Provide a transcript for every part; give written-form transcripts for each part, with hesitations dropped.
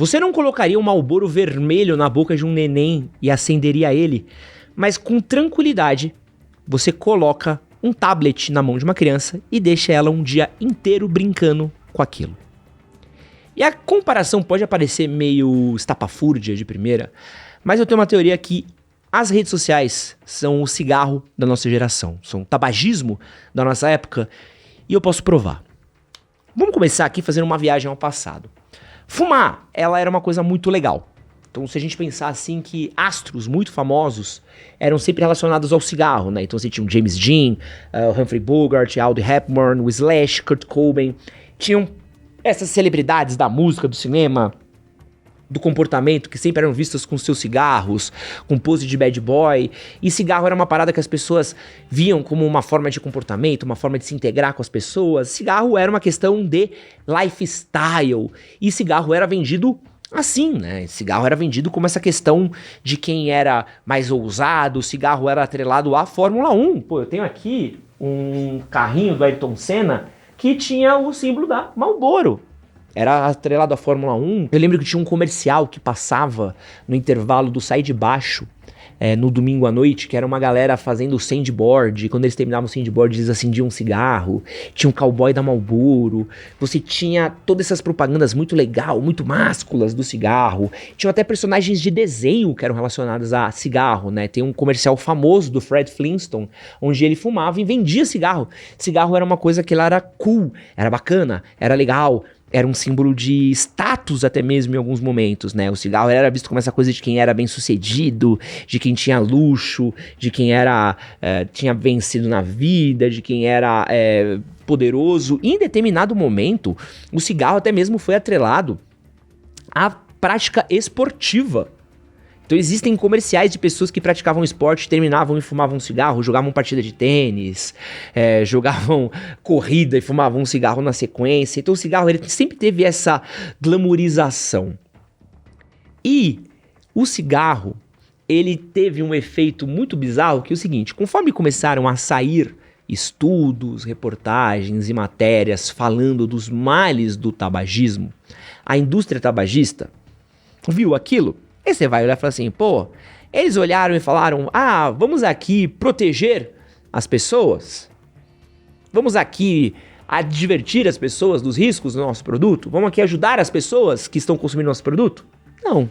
Você não colocaria um Marlboro vermelho na boca de um neném e acenderia ele, mas com tranquilidade você coloca um tablet na mão de uma criança e deixa ela um dia inteiro brincando com aquilo. E a comparação pode parecer meio estapafúrdia de primeira, mas eu tenho uma teoria que as redes sociais são o cigarro da nossa geração, são o tabagismo da nossa época, e eu posso provar. Vamos começar aqui fazendo uma viagem ao passado. Fumar, ela era uma coisa muito legal. Então, se a gente pensar assim que astros muito famosos eram sempre relacionados ao cigarro, né? Então, você tinha o James Dean, o Humphrey Bogart, Audrey Hepburn, o Slash, Kurt Cobain. Tinham essas celebridades da música, do cinema, do comportamento, que sempre eram vistas com seus cigarros, com pose de bad boy. E cigarro era uma parada que as pessoas viam como uma forma de comportamento, uma forma de se integrar com as pessoas. Cigarro era uma questão de lifestyle. E cigarro era vendido assim, né? Cigarro era vendido como essa questão de quem era mais ousado. O cigarro era atrelado à Fórmula 1. Pô, eu tenho aqui um carrinho do Ayrton Senna que tinha o símbolo da Marlboro. Era atrelado à Fórmula 1. Eu lembro que tinha um comercial que passava no intervalo do Sai de Baixo, no domingo à noite, que era uma galera fazendo sandboard. E quando eles terminavam o sandboard, eles acendiam um cigarro. Tinha um cowboy da Marlboro. Você tinha todas essas propagandas muito legal, muito másculas do cigarro. Tinha até personagens de desenho que eram relacionados a cigarro, né? Tem um comercial famoso do Fred Flintstone, onde ele fumava e vendia cigarro. Cigarro era uma coisa que lá era cool, era bacana, era legal. Era um símbolo de status até mesmo em alguns momentos, né? O cigarro era visto como essa coisa de quem era bem sucedido, de quem tinha luxo, de quem era tinha vencido na vida, de quem era poderoso. E em determinado momento, o cigarro até mesmo foi atrelado à prática esportiva. Então existem comerciais de pessoas que praticavam esporte, terminavam e fumavam um cigarro, jogavam partida de tênis, jogavam corrida e fumavam um cigarro na sequência. Então o cigarro ele sempre teve essa glamourização. E o cigarro, ele teve um efeito muito bizarro, que é o seguinte: conforme começaram a sair estudos, reportagens e matérias falando dos males do tabagismo, a indústria tabagista viu aquilo. Aí você vai olhar e falar assim, pô, eles olharam e falaram, vamos aqui proteger as pessoas? Vamos aqui advertir as pessoas dos riscos do nosso produto? Vamos aqui ajudar as pessoas que estão consumindo nosso produto? Não.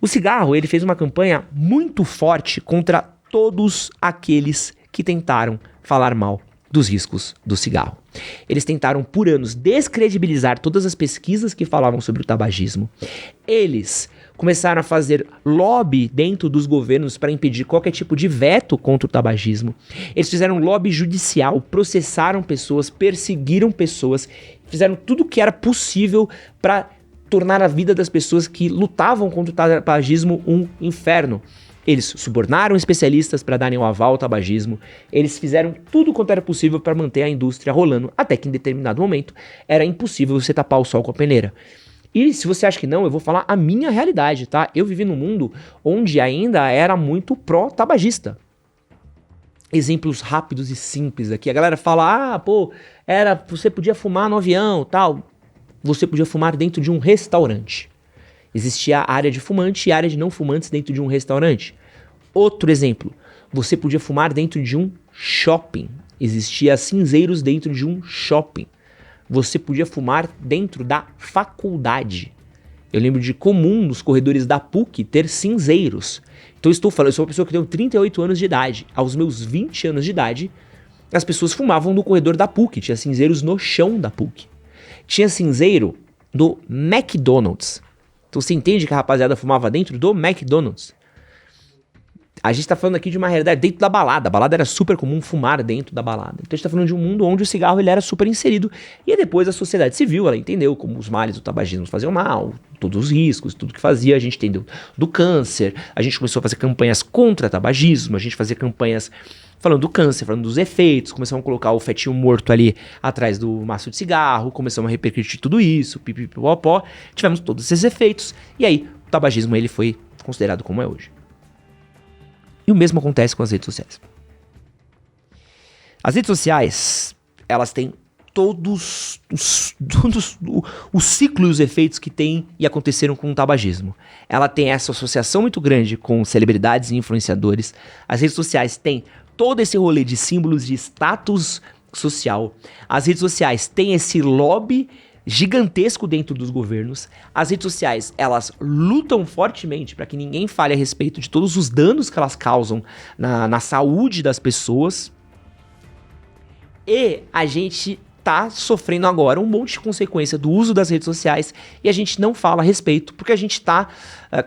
O cigarro, ele fez uma campanha muito forte contra todos aqueles que tentaram falar mal dos riscos do cigarro. Eles tentaram por anos descredibilizar todas as pesquisas que falavam sobre o tabagismo. Eles começaram a fazer lobby dentro dos governos para impedir qualquer tipo de veto contra o tabagismo. Eles fizeram lobby judicial, processaram pessoas, perseguiram pessoas, fizeram tudo o que era possível para tornar a vida das pessoas que lutavam contra o tabagismo um inferno. Eles subornaram especialistas para darem o aval ao tabagismo, eles fizeram tudo quanto era possível para manter a indústria rolando, até que em determinado momento era impossível você tapar o sol com a peneira. E se você acha que não, eu vou falar a minha realidade, tá? Eu vivi num mundo onde ainda era muito pró-tabagista. Exemplos rápidos e simples aqui. A galera fala, você podia fumar no avião, tal. Você podia fumar dentro de um restaurante. Existia a área de fumante e a área de não fumantes dentro de um restaurante. Outro exemplo, você podia fumar dentro de um shopping. Existia cinzeiros dentro de um shopping. Você podia fumar dentro da faculdade. Eu lembro de comum nos corredores da PUC ter cinzeiros. Então eu sou uma pessoa que tem 38 anos de idade. Aos meus 20 anos de idade, as pessoas fumavam no corredor da PUC. Tinha cinzeiros no chão da PUC. Tinha cinzeiro do McDonald's. Então você entende que a rapaziada fumava dentro do McDonald's. A gente tá falando aqui de uma realidade dentro da balada. A balada era super comum fumar dentro da balada. Então a gente tá falando de um mundo onde o cigarro ele era super inserido. E depois a sociedade civil, ela entendeu como os males do tabagismo faziam mal, todos os riscos, tudo que fazia. A gente entendeu do câncer. A gente começou a fazer campanhas contra tabagismo. A gente fazia campanhas falando do câncer, falando dos efeitos. Começamos a colocar o fetinho morto ali atrás do maço de cigarro. Começamos a repercutir tudo isso, pipipipopó. Tivemos todos esses efeitos. E aí o tabagismo ele foi considerado como é hoje. E o mesmo acontece com as redes sociais. As redes sociais, elas têm todos os ciclos e os efeitos que tem e aconteceram com o tabagismo. Ela tem essa associação muito grande com celebridades e influenciadores. As redes sociais têm todo esse rolê de símbolos de status social. As redes sociais têm esse lobby gigantesco dentro dos governos. As redes sociais, elas lutam fortemente para que ninguém fale a respeito de todos os danos que elas causam na saúde das pessoas. E a gente tá sofrendo agora um monte de consequência do uso das redes sociais e a gente não fala a respeito porque a gente tá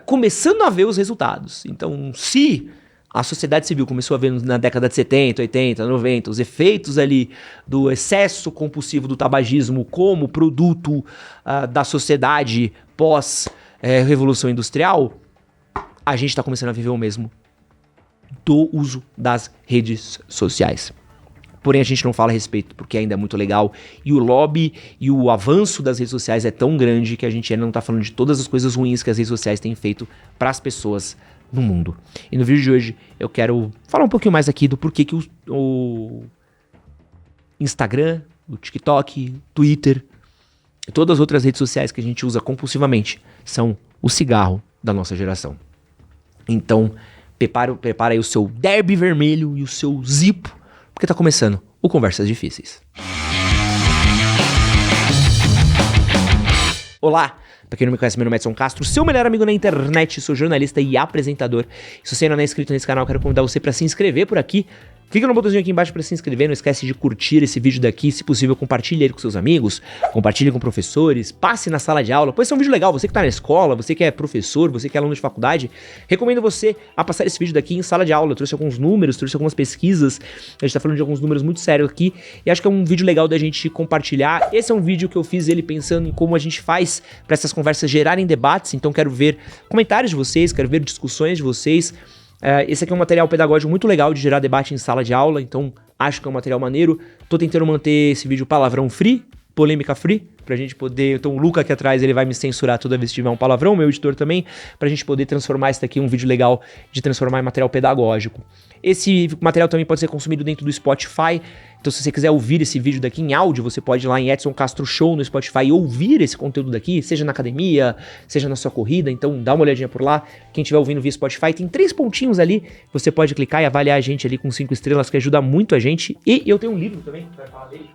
começando a ver os resultados. Então, se a sociedade civil começou a ver na década de 70, 80, 90 os efeitos ali do excesso compulsivo do tabagismo como produto da sociedade pós-revolução industrial, a gente tá começando a viver o mesmo do uso das redes sociais. Porém, a gente não fala a respeito porque ainda é muito legal. E o lobby e o avanço das redes sociais é tão grande que a gente ainda não tá falando de todas as coisas ruins que as redes sociais têm feito para as pessoas no mundo. E no vídeo de hoje eu quero falar um pouquinho mais aqui do porquê que o Instagram, o TikTok, Twitter e todas as outras redes sociais que a gente usa compulsivamente são o cigarro da nossa geração. Então, prepara aí o seu derby vermelho e o seu Zippo, porque tá começando o Conversas Difíceis. Olá, pra quem não me conhece, meu nome é Edson Castro, seu melhor amigo na internet, sou jornalista e apresentador. Se você ainda não é inscrito nesse canal, eu quero convidar você pra se inscrever por aqui. Clica no botãozinho aqui embaixo para se inscrever, não esquece de curtir esse vídeo daqui, se possível compartilhe ele com seus amigos, compartilhe com professores, passe na sala de aula, pois é um vídeo legal, você que tá na escola, você que é professor, você que é aluno de faculdade, recomendo você a passar esse vídeo daqui em sala de aula. Eu trouxe alguns números, trouxe algumas pesquisas, a gente tá falando de alguns números muito sérios aqui, e acho que é um vídeo legal da gente compartilhar. Esse é um vídeo que eu fiz ele pensando em como a gente faz para essas conversas gerarem debates, então quero ver comentários de vocês, quero ver discussões de vocês. Esse aqui é um material pedagógico muito legal de gerar debate em sala de aula, então acho que é um material maneiro. Tô tentando manter esse vídeo palavrão free, polêmica free, pra gente poder... Então o Luca aqui atrás, ele vai me censurar toda vez que tiver um palavrão, meu editor também, pra gente poder transformar isso daqui em um vídeo legal de transformar em material pedagógico. Esse material também pode ser consumido dentro do Spotify, então se você quiser ouvir esse vídeo daqui em áudio, você pode ir lá em Edson Castro Show no Spotify e ouvir esse conteúdo daqui, seja na academia, seja na sua corrida, então dá uma olhadinha por lá. Quem estiver ouvindo via Spotify, tem 3 pontinhos ali, você pode clicar e avaliar a gente ali com 5 estrelas, que ajuda muito a gente. E eu tenho um livro também, que vai falar dele,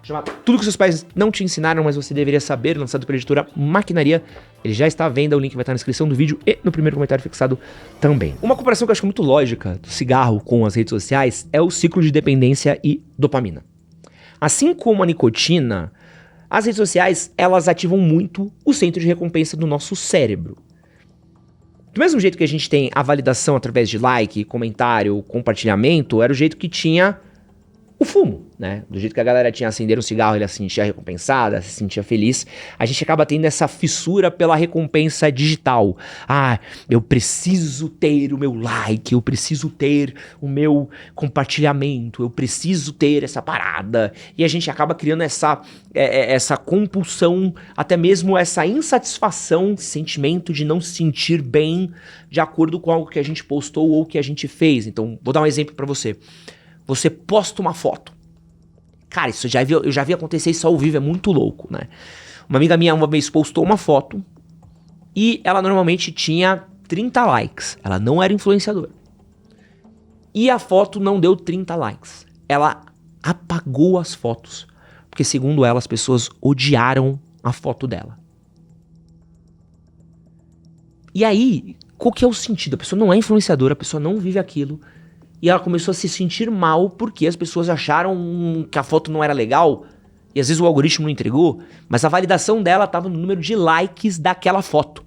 chamado Tudo que seus pais não te ensinaram, mas você deveria saber, lançado pela editora Maquinaria. Ele já está à venda, o link vai estar na descrição do vídeo e no primeiro comentário fixado também. Uma comparação que eu acho muito lógica do cigarro com as redes sociais é o ciclo de dependência e dopamina. Assim como a nicotina, as redes sociais, elas ativam muito o centro de recompensa do nosso cérebro. Do mesmo jeito que a gente tem a validação através de like, comentário, compartilhamento, era o jeito que tinha o fumo, né? Do jeito que a galera tinha acender um cigarro, ele se sentia recompensada, se sentia feliz. A gente acaba tendo essa fissura pela recompensa digital. Ah, eu preciso ter o meu like, eu preciso ter o meu compartilhamento, eu preciso ter essa parada. E a gente acaba criando essa compulsão, até mesmo essa insatisfação, sentimento de não se sentir bem de acordo com algo que a gente postou ou que a gente fez. Então, vou dar um exemplo pra você. Você posta uma foto. Cara, isso eu já vi acontecer isso ao vivo, é muito louco, né? Uma amiga minha uma vez postou uma foto e ela normalmente tinha 30 likes. Ela não era influenciadora. E a foto não deu 30 likes. Ela apagou as fotos. Porque, segundo ela, as pessoas odiaram a foto dela. E aí, qual que é o sentido? A pessoa não é influenciadora, a pessoa não vive aquilo. E ela começou a se sentir mal porque as pessoas acharam que a foto não era legal. E às vezes o algoritmo não entregou. Mas a validação dela estava no número de likes daquela foto.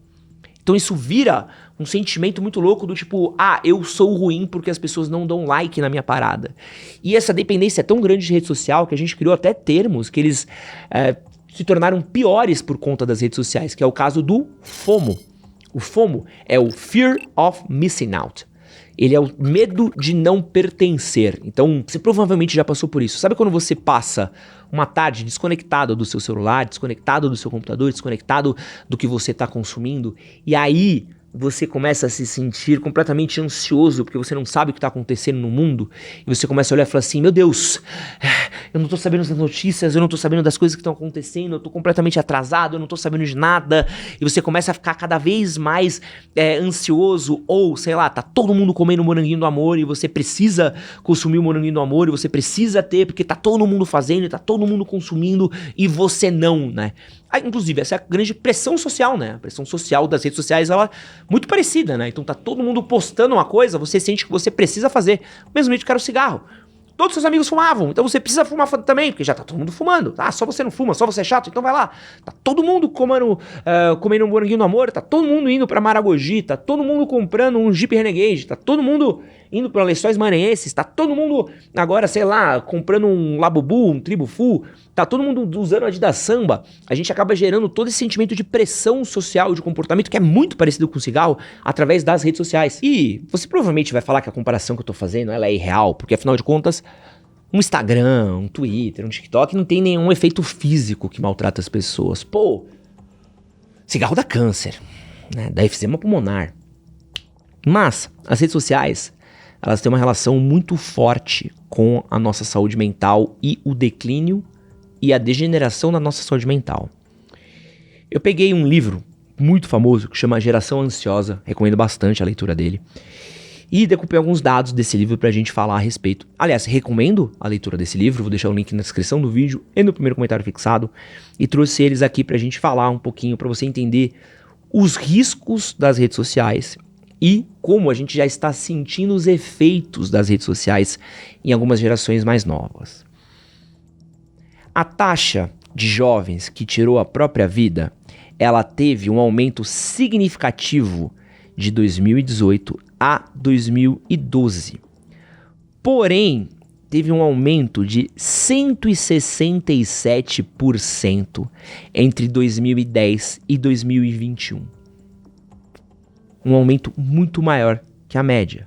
Então isso vira um sentimento muito louco do tipo... Ah, eu sou ruim porque as pessoas não dão like na minha parada. E essa dependência é tão grande de rede social que a gente criou até termos que eles se tornaram piores por conta das redes sociais. Que é o caso do FOMO. O FOMO é o Fear of Missing Out. Ele é o medo de não pertencer. Então, você provavelmente já passou por isso. Sabe quando você passa uma tarde desconectado do seu celular, desconectado do seu computador, desconectado do que você está consumindo, e aí você começa a se sentir completamente ansioso porque você não sabe o que está acontecendo no mundo, e você começa a olhar e falar assim, meu Deus, eu não tô sabendo das notícias, eu não tô sabendo das coisas que estão acontecendo, eu tô completamente atrasado, eu não tô sabendo de nada, e você começa a ficar cada vez mais ansioso, ou, sei lá, tá todo mundo comendo moranguinho do amor, e você precisa consumir o moranguinho do amor, e você precisa ter, porque tá todo mundo fazendo, e tá todo mundo consumindo, e você não, né? Inclusive, essa é a grande pressão social, né? A pressão social das redes sociais, ela é muito parecida, né? Então tá todo mundo postando uma coisa, você sente que você precisa fazer. Mesmo jeito que era o cigarro. Todos seus amigos fumavam, então você precisa fumar também, porque já tá todo mundo fumando. Ah, só você não fuma, só você é chato, então vai lá. Tá todo mundo comendo um moranguinho do amor, tá todo mundo indo pra Maragogi, tá todo mundo comprando um Jeep Renegade, tá todo mundo indo pra Lençóis Maranhenses, tá todo mundo agora, sei lá, comprando um Labubu, um Tribufu, tá todo mundo usando Adidas Samba. A gente acaba gerando todo esse sentimento de pressão social, de comportamento que é muito parecido com o cigarro através das redes sociais. E você provavelmente vai falar que a comparação que eu tô fazendo, ela é irreal, porque afinal de contas, um Instagram, um Twitter, um TikTok não tem nenhum efeito físico que maltrata as pessoas. Pô, cigarro dá câncer, né? Dá efizema pulmonar. Mas as redes sociais, elas têm uma relação muito forte com a nossa saúde mental e o declínio e a degeneração da nossa saúde mental. Eu peguei um livro muito famoso que chama Geração Ansiosa, recomendo bastante a leitura dele, e decupei alguns dados desse livro pra gente falar a respeito. Aliás, recomendo a leitura desse livro, vou deixar o link na descrição do vídeo e no primeiro comentário fixado, e trouxe eles aqui pra gente falar um pouquinho, pra você entender os riscos das redes sociais e como a gente já está sentindo os efeitos das redes sociais em algumas gerações mais novas. A taxa de jovens que tirou a própria vida, ela teve um aumento significativo de 2018 a 2012. Porém, teve um aumento de 167% entre 2010 e 2021. Um aumento muito maior que a média.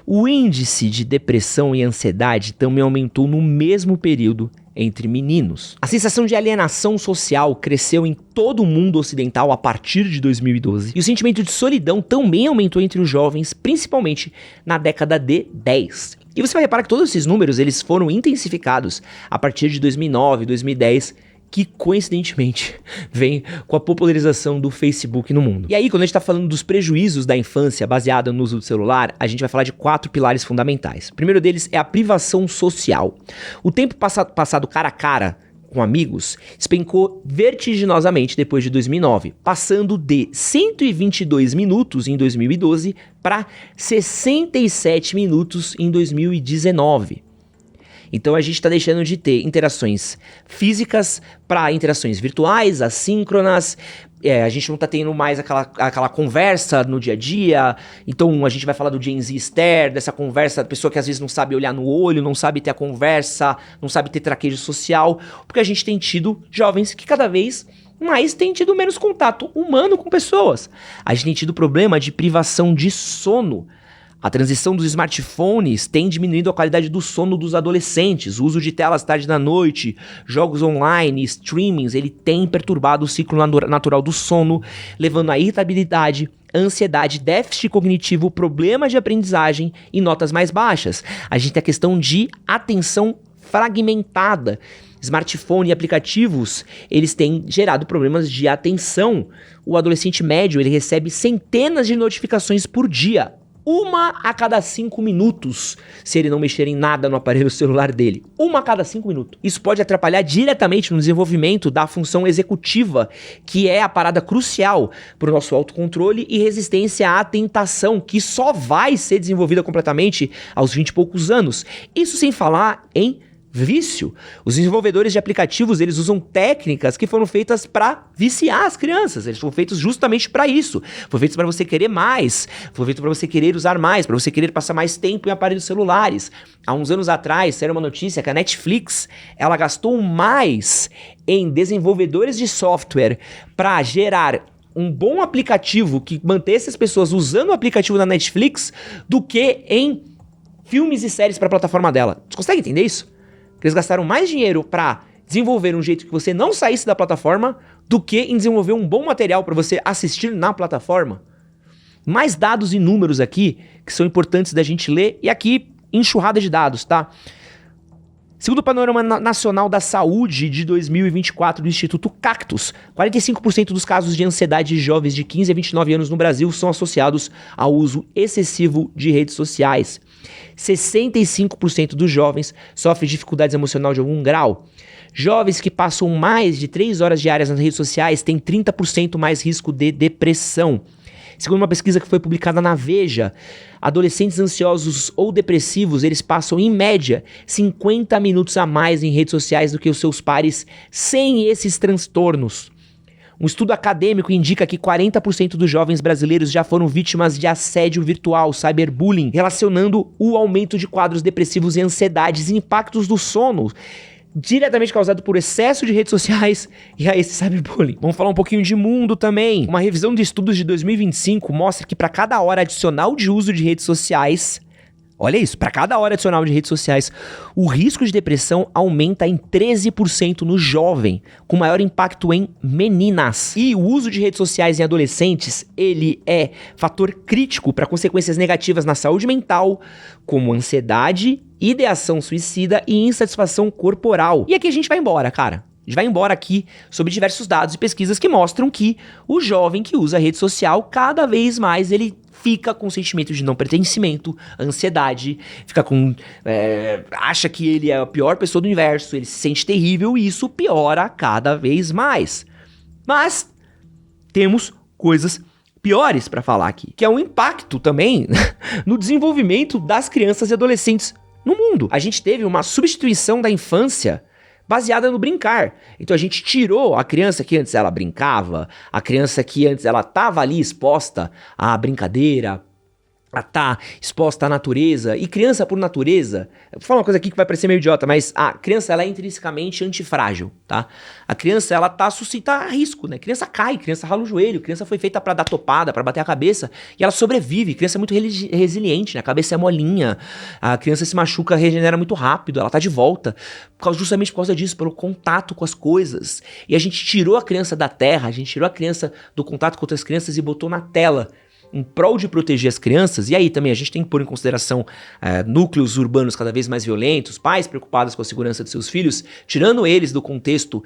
O índice de depressão e ansiedade também aumentou no mesmo período entre meninos. A sensação de alienação social cresceu em todo o mundo ocidental a partir de 2012. E o sentimento de solidão também aumentou entre os jovens, principalmente na década de 10. E você vai reparar que todos esses números eles foram intensificados a partir de 2009, 2010, que coincidentemente vem com a popularização do Facebook no mundo. E aí, quando a gente está falando dos prejuízos da infância baseada no uso do celular, a gente vai falar de 4 pilares fundamentais. O primeiro deles é a privação social. O tempo passado cara a cara com amigos despencou vertiginosamente depois de 2009, passando de 122 minutos em 2012 para 67 minutos em 2019. Então a gente está deixando de ter interações físicas para interações virtuais, assíncronas. A gente não está tendo mais aquela conversa no dia a dia. Então a gente vai falar do Gen Z Stare, dessa conversa da pessoa que às vezes não sabe olhar no olho, não sabe ter a conversa, não sabe ter traquejo social. Porque a gente tem tido jovens que cada vez mais têm tido menos contato humano com pessoas. A gente tem tido problema de privação de sono. A transição dos smartphones tem diminuído a qualidade do sono dos adolescentes. O uso de telas tarde da noite, jogos online, streamings, ele tem perturbado o ciclo natural do sono, levando a irritabilidade, ansiedade, déficit cognitivo, problemas de aprendizagem e notas mais baixas. A gente tem a questão de atenção fragmentada. Smartphone e aplicativos, eles têm gerado problemas de atenção. O adolescente médio, ele recebe centenas de notificações por dia. 1 a cada 5 minutos, se ele não mexer em nada no aparelho celular dele. 1 a cada 5 minutos. Isso pode atrapalhar diretamente no desenvolvimento da função executiva, que é a parada crucial para o nosso autocontrole e resistência à tentação, que só vai ser desenvolvida completamente aos 20 e poucos anos. Isso sem falar em vício. Os desenvolvedores de aplicativos, eles usam técnicas que foram feitas para viciar as crianças. Eles foram feitos justamente para isso. Foram feitos para você querer mais, foram feitos para você querer usar mais, para você querer passar mais tempo em aparelhos celulares. Há uns anos atrás, saiu uma notícia que a Netflix, ela gastou mais em desenvolvedores de software para gerar um bom aplicativo que mantesse as pessoas usando o aplicativo da Netflix do que em filmes e séries para a plataforma dela. Você consegue entender isso? Eles gastaram mais dinheiro para desenvolver um jeito que você não saísse da plataforma do que em desenvolver um bom material para você assistir na plataforma. Mais dados e números aqui que são importantes da gente ler, e aqui enxurrada de dados, tá? Segundo o Panorama Nacional da Saúde de 2024 do Instituto Cactus, 45% dos casos de ansiedade de jovens de 15 a 29 anos no Brasil são associados ao uso excessivo de redes sociais. 65% dos jovens sofrem dificuldades emocionais de algum grau. Jovens que passam mais de 3 horas diárias nas redes sociais têm 30% mais risco de depressão. Segundo uma pesquisa que foi publicada na Veja, adolescentes ansiosos ou depressivos, eles passam em média 50 minutos a mais em redes sociais do que os seus pares sem esses transtornos. Um estudo acadêmico indica que 40% dos jovens brasileiros já foram vítimas de assédio virtual, cyberbullying, relacionando o aumento de quadros depressivos e ansiedades e impactos do sono diretamente causado por excesso de redes sociais e a esse cyberbullying. Vamos falar um pouquinho de mundo também. Uma revisão de estudos de 2025 mostra que para cada hora adicional de uso de redes sociais, olha isso, para cada hora adicional de redes sociais, o risco de depressão aumenta em 13% no jovem, com maior impacto em meninas. E o uso de redes sociais em adolescentes, ele é fator crítico para consequências negativas na saúde mental, como ansiedade, ideação suicida e insatisfação corporal. E aqui a gente vai embora, cara. A gente vai embora aqui sobre diversos dados e pesquisas que mostram que o jovem que usa a rede social, cada vez mais ele fica com sentimento de não pertencimento, ansiedade, fica com... acha que ele é a pior pessoa do universo, ele se sente terrível e isso piora cada vez mais. Mas temos coisas piores para falar aqui, que é um impacto também no desenvolvimento das crianças e adolescentes no mundo. A gente teve uma substituição da infância baseada no brincar. Então a gente tirou a criança que antes ela brincava, a criança que antes ela estava ali exposta à brincadeira, a tá exposta à natureza, e criança por natureza, vou falar uma coisa aqui que vai parecer meio idiota, mas a criança ela é intrinsecamente antifrágil, tá? A criança ela tá suscita a risco, né? Criança cai, criança rala o joelho, criança foi feita pra dar topada, pra bater a cabeça, e ela sobrevive, criança é muito resiliente, né? A cabeça é molinha, a criança se machuca, regenera muito rápido, ela tá de volta, justamente por causa disso, pelo contato com as coisas. E a gente tirou a criança da terra, a gente tirou a criança do contato com outras crianças e botou na tela, em prol de proteger as crianças. E aí também a gente tem que pôr em consideração núcleos urbanos cada vez mais violentos, pais preocupados com a segurança de seus filhos, tirando eles do contexto,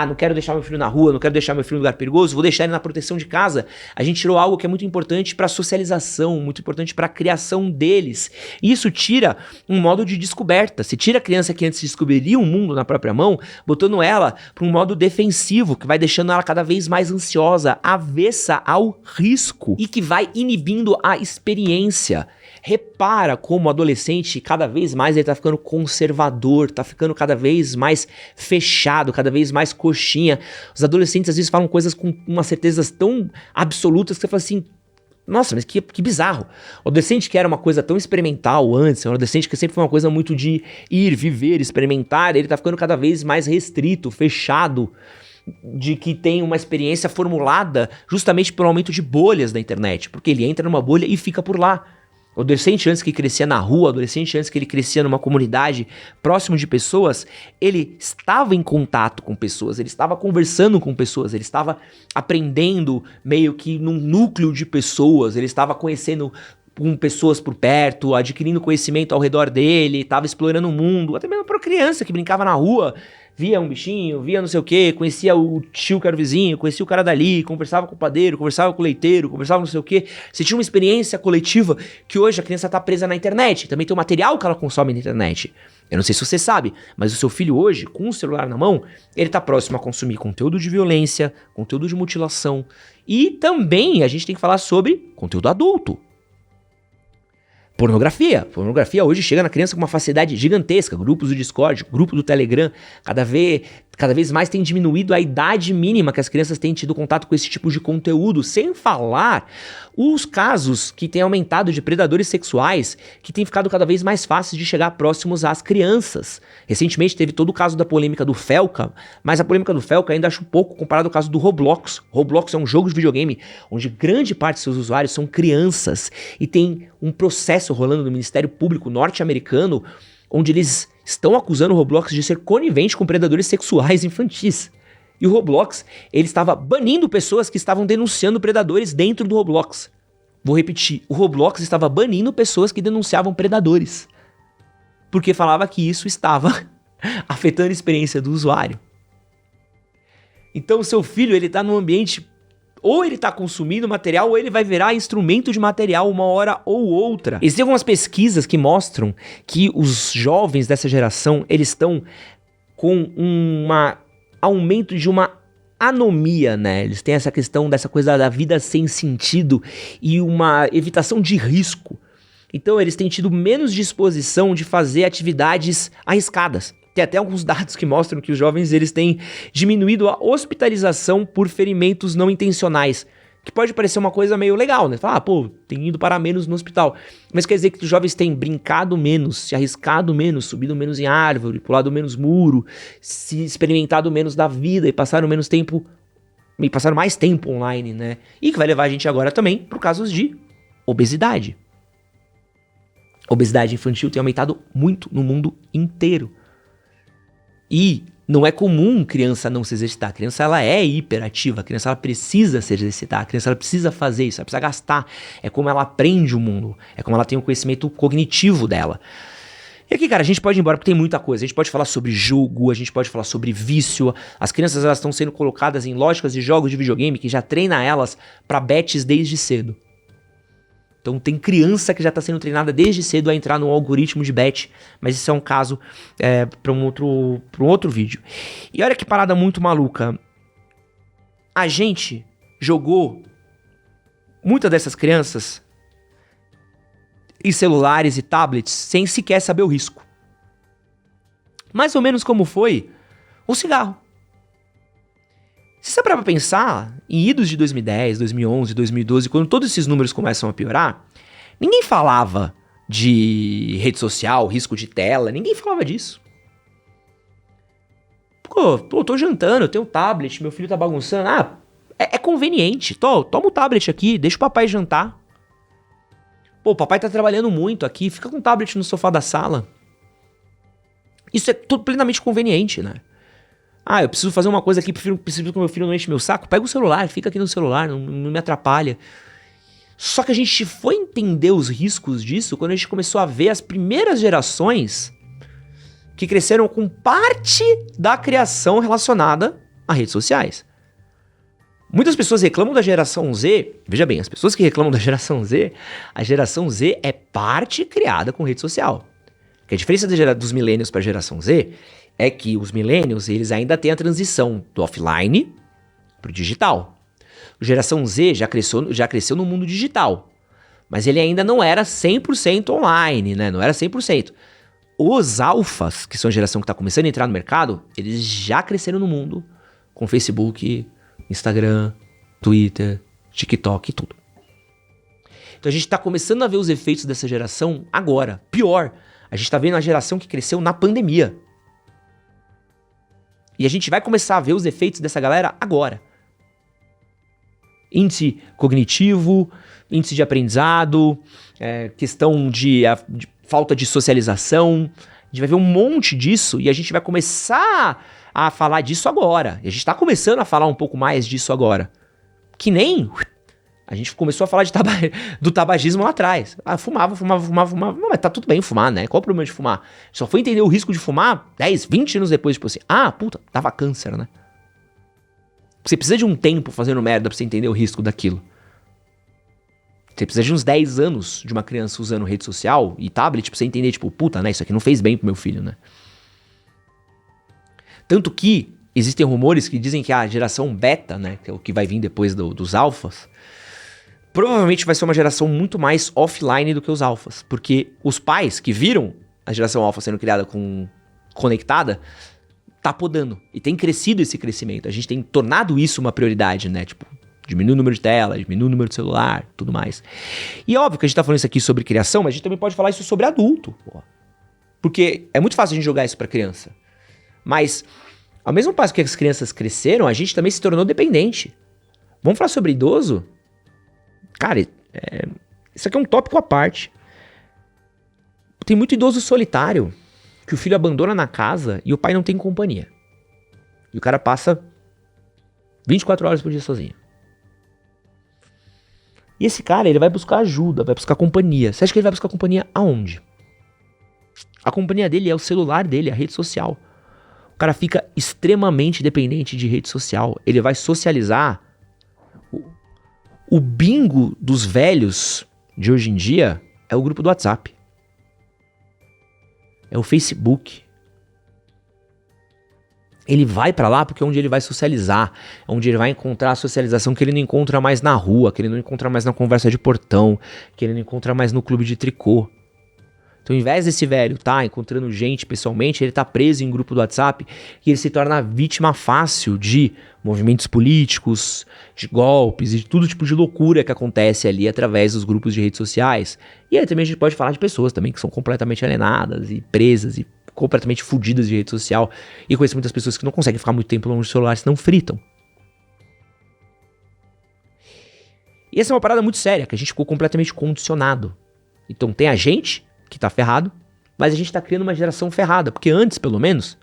não quero deixar meu filho na rua, não quero deixar meu filho em lugar perigoso, vou deixar ele na proteção de casa. A gente tirou algo que é muito importante para a socialização, muito importante para a criação deles. E isso tira um modo de descoberta. Se tira a criança que antes descobriria o mundo na própria mão, botando ela para um modo defensivo, que vai deixando ela cada vez mais ansiosa, avessa ao risco e que vai inibindo a experiência. Repara como o adolescente, cada vez mais ele tá ficando conservador, tá ficando cada vez mais fechado, cada vez mais coxinha. Os adolescentes às vezes falam coisas com umas certezas tão absolutas que você fala assim, nossa, mas que bizarro. O adolescente que era uma coisa tão experimental antes, o adolescente que sempre foi uma coisa muito de ir, viver, experimentar, ele tá ficando cada vez mais restrito, fechado, de que tem uma experiência formulada justamente pelo aumento de bolhas da internet, porque ele entra numa bolha e fica por lá. O adolescente antes que crescia na rua, o adolescente antes que ele crescia numa comunidade próximo de pessoas, ele estava em contato com pessoas, ele estava conversando com pessoas, ele estava aprendendo meio que num núcleo de pessoas, ele estava conhecendo com pessoas por perto, adquirindo conhecimento ao redor dele, estava explorando o mundo, até mesmo para criança que brincava na rua, via um bichinho, via não sei o que, conhecia o tio que era o vizinho, conhecia o cara dali, conversava com o padeiro, conversava com o leiteiro, conversava não sei o que. Você tinha uma experiência coletiva que hoje a criança tá presa na internet. Também tem o material que ela consome na internet. Eu não sei se você sabe, mas o seu filho hoje, com o celular na mão, ele tá próximo a consumir conteúdo de violência, conteúdo de mutilação. E também a gente tem que falar sobre conteúdo adulto. Pornografia. Pornografia hoje chega na criança com uma facilidade gigantesca. Grupos do Discord, grupo do Telegram, cada vez mais tem diminuído a idade mínima que as crianças têm tido contato com esse tipo de conteúdo, sem falar os casos que têm aumentado de predadores sexuais, que têm ficado cada vez mais fáceis de chegar próximos às crianças. Recentemente teve todo o caso da polêmica do Felca, mas a polêmica do Felca ainda acho pouco comparado ao caso do Roblox. Roblox é um jogo de videogame onde grande parte de seus usuários são crianças e tem um processo rolando no Ministério Público norte-americano onde eles estão acusando o Roblox de ser conivente com predadores sexuais infantis. E o Roblox, ele estava banindo pessoas que estavam denunciando predadores dentro do Roblox. Vou repetir, o Roblox estava banindo pessoas que denunciavam predadores. Porque falava que isso estava afetando a experiência do usuário. Então o seu filho, ele tá num ambiente, ou ele tá consumindo material, ou ele vai virar instrumento de material uma hora ou outra. Existem algumas pesquisas que mostram que os jovens dessa geração, eles estão com um aumento de uma anomia, né? Eles têm essa questão dessa coisa da vida sem sentido e uma evitação de risco. Então eles têm tido menos disposição de fazer atividades arriscadas. Tem até alguns dados que mostram que os jovens eles têm diminuído a hospitalização por ferimentos não intencionais, que pode parecer uma coisa meio legal, né? Falar, tem ido parar menos no hospital. Mas quer dizer que os jovens têm brincado menos, se arriscado menos, subido menos em árvore, pulado menos muro, se experimentado menos da vida e passaram mais tempo online, né? E que vai levar a gente agora também para casos de obesidade. Obesidade infantil tem aumentado muito no mundo inteiro. E não é comum criança não se exercitar. A criança ela é hiperativa, a criança ela precisa se exercitar, a criança ela precisa fazer isso, ela precisa gastar. É como ela aprende o mundo, é como ela tem o conhecimento cognitivo dela. E aqui, cara, a gente pode ir embora porque tem muita coisa. A gente pode falar sobre jogo, a gente pode falar sobre vício. As crianças elas estão sendo colocadas em lógicas de jogos de videogame que já treina elas para bets desde cedo. Então tem criança que já está sendo treinada desde cedo a entrar no algoritmo de bet, mas isso é um caso para um outro vídeo. E olha que parada muito maluca. A gente jogou muitas dessas crianças em celulares e tablets sem sequer saber o risco. Mais ou menos como foi o cigarro. Se você parar pra pensar, em idos de 2010, 2011, 2012, quando todos esses números começam a piorar, ninguém falava de rede social, risco de tela, ninguém falava disso. Pô, tô jantando, eu tenho um tablet, meu filho tá bagunçando. É conveniente. Toma o tablet aqui, deixa o papai jantar. Pô, o papai tá trabalhando muito aqui, fica com o tablet no sofá da sala. Isso é tudo plenamente conveniente, né? Eu preciso fazer uma coisa aqui, preciso que meu filho não enche meu saco. Pega o celular, fica aqui no celular, não me atrapalha. Só que a gente foi entender os riscos disso quando a gente começou a ver as primeiras gerações que cresceram com parte da criação relacionada a redes sociais. Muitas pessoas reclamam da geração Z. Veja bem, as pessoas que reclamam da geração Z, a geração Z é parte criada com rede social. Porque a diferença dos millennials para a geração Z é que os millennials, eles ainda têm a transição do offline para o digital. A geração Z já cresceu no mundo digital, mas ele ainda não era 100% online, né? Não era 100%. Os alfas, que são a geração que está começando a entrar no mercado, eles já cresceram no mundo com Facebook, Instagram, Twitter, TikTok e tudo. Então a gente está começando a ver os efeitos dessa geração agora. Pior, a gente está vendo a geração que cresceu na pandemia. E a gente vai começar a ver os efeitos dessa galera agora. Índice cognitivo, índice de aprendizado, questão de falta de socialização. A gente vai ver um monte disso e a gente vai começar a falar disso agora. E a gente está começando a falar um pouco mais disso agora. Que nem a gente começou a falar do tabagismo lá atrás. Fumava. Não, mas tá tudo bem fumar, né? Qual o problema de fumar? Só foi entender o risco de fumar 10, 20 anos depois, tipo assim, dava câncer, né? Você precisa de um tempo fazendo merda pra você entender o risco daquilo. Você precisa de uns 10 anos de uma criança usando rede social e tablet pra você entender, tipo, né? Isso aqui não fez bem pro meu filho, né? Tanto que existem rumores que dizem que a geração beta, né? Que é o que vai vir depois dos alfas, provavelmente vai ser uma geração muito mais offline do que os alfas. Porque os pais que viram a geração alfa sendo criada conectada, tá podando. E tem crescido esse crescimento. A gente tem tornado isso uma prioridade, né? Tipo, diminuir o número de tela, diminuir o número de celular, tudo mais. E é óbvio que a gente tá falando isso aqui sobre criação, mas a gente também pode falar isso sobre adulto. Porque é muito fácil a gente jogar isso pra criança. Mas, ao mesmo passo que as crianças cresceram, a gente também se tornou dependente. Vamos falar sobre idoso? Cara, isso aqui é um tópico à parte. Tem muito idoso solitário que o filho abandona na casa e o pai não tem companhia. E o cara passa 24 horas por dia sozinho. E esse cara, ele vai buscar ajuda, vai buscar companhia. Você acha que ele vai buscar companhia aonde? A companhia dele é o celular dele, a rede social. O cara fica extremamente dependente de rede social. Ele vai socializar. O bingo dos velhos de hoje em dia é o grupo do WhatsApp. É o Facebook. Ele vai pra lá porque é onde ele vai socializar, é onde ele vai encontrar a socialização que ele não encontra mais na rua, que ele não encontra mais na conversa de portão, que ele não encontra mais no clube de tricô. Então, ao invés desse velho tá encontrando gente pessoalmente, ele tá preso em grupo do WhatsApp e ele se torna vítima fácil de movimentos políticos, de golpes e de todo tipo de loucura que acontece ali através dos grupos de redes sociais. E aí também a gente pode falar de pessoas também que são completamente alienadas e presas e completamente fodidas de rede social. E conheço muitas pessoas que não conseguem ficar muito tempo longe do celular, senão fritam. E essa é uma parada muito séria, que a gente ficou completamente condicionado. Então tem a gente que tá ferrado, mas a gente tá criando uma geração ferrada, porque antes, pelo menos,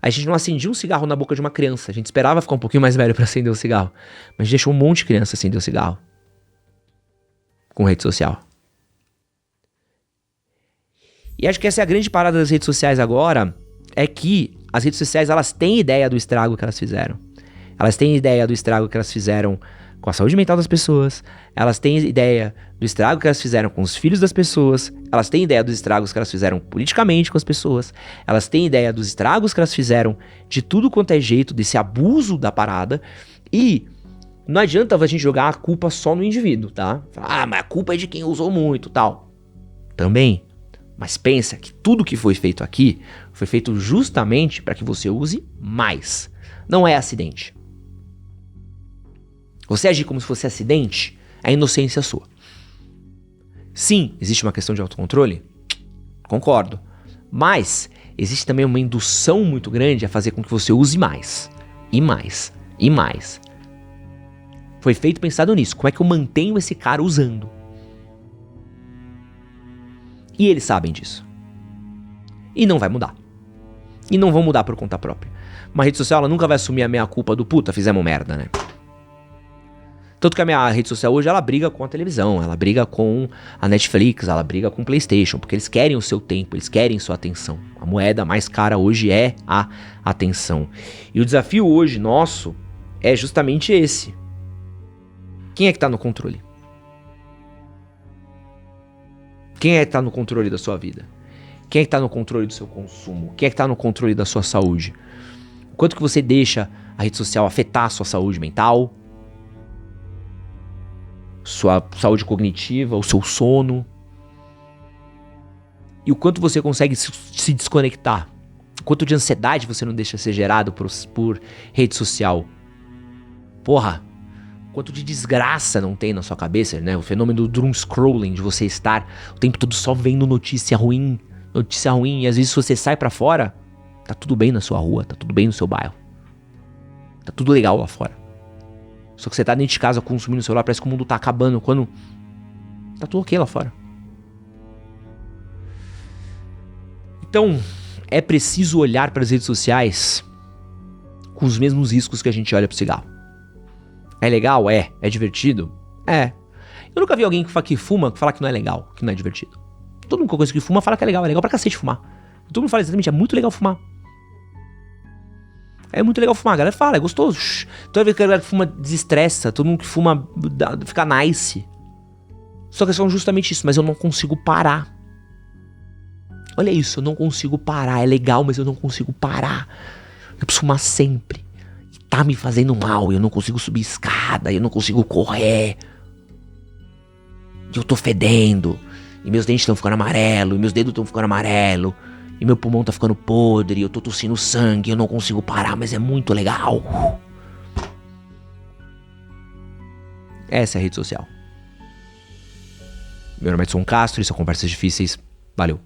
a gente não acendia um cigarro na boca de uma criança, a gente esperava ficar um pouquinho mais velho pra acender o cigarro, mas a gente deixou um monte de criança acender o cigarro com rede social. E acho que essa é a grande parada das redes sociais agora, é que as redes sociais, elas têm ideia do estrago que elas fizeram. Elas têm ideia do estrago que elas fizeram com a saúde mental das pessoas, elas têm ideia do estrago que elas fizeram com os filhos das pessoas, elas têm ideia dos estragos que elas fizeram politicamente com as pessoas, elas têm ideia dos estragos que elas fizeram de tudo quanto é jeito, desse abuso da parada, e não adianta a gente jogar a culpa só no indivíduo, tá? Mas a culpa é de quem usou muito, tal. Também. Mas pensa que tudo que foi feito aqui foi feito justamente para que você use mais. Não é acidente. Você agir como se fosse acidente é inocência sua. Sim, existe uma questão de autocontrole? Concordo. Mas existe também uma indução muito grande a fazer com que você use mais. E mais. E mais. Foi feito pensado nisso. Como é que eu mantenho esse cara usando? E eles sabem disso. E não vai mudar. E não vão mudar por conta própria. Uma rede social, ela nunca vai assumir a meia-culpa do puta, fizemos merda, né? Tanto que a minha rede social hoje, ela briga com a televisão, ela briga com a Netflix, ela briga com o PlayStation, porque eles querem o seu tempo, eles querem sua atenção. A moeda mais cara hoje é a atenção. E o desafio hoje nosso é justamente esse. Quem é que tá no controle? Quem é que tá no controle da sua vida? Quem é que tá no controle do seu consumo? Quem é que tá no controle da sua saúde? Quanto que você deixa a rede social afetar a sua saúde mental? Sua saúde cognitiva, o seu sono? E o quanto você consegue se desconectar? Quanto de ansiedade você não deixa ser gerado por rede social? Porra, quanto de desgraça não tem na sua cabeça, né? O fenômeno do doom scrolling, de você estar o tempo todo só vendo notícia ruim, e às vezes se você sai pra fora, tá tudo bem na sua rua, tá tudo bem no seu bairro. Tá tudo legal lá fora. Só que você tá dentro de casa consumindo o celular, parece que o mundo tá acabando, quando tá tudo ok lá fora. Então, é preciso olhar para as redes sociais com os mesmos riscos que a gente olha pro cigarro. É legal? É. É divertido? É. Eu nunca vi alguém que fuma que fala que não é legal, que não é divertido. Todo mundo que eu conheço que fuma fala que é legal pra cacete fumar. Todo mundo fala exatamente, é muito legal fumar. É muito legal fumar, a galera fala, é gostoso. Toda vez que a galera fuma, desestressa. Todo mundo que fuma fica nice. Só que são justamente isso, mas eu não consigo parar. Olha isso, eu não consigo parar. É legal, mas eu não consigo parar. Eu preciso fumar sempre. E tá me fazendo mal, eu não consigo subir escada, eu não consigo correr. E eu tô fedendo. E meus dentes estão ficando amarelo, e meus dedos estão ficando amarelo. E meu pulmão tá ficando podre, eu tô tossindo sangue, eu não consigo parar, mas é muito legal. Essa é a rede social. Meu nome é Edson Castro, isso é Conversas Difíceis. Valeu.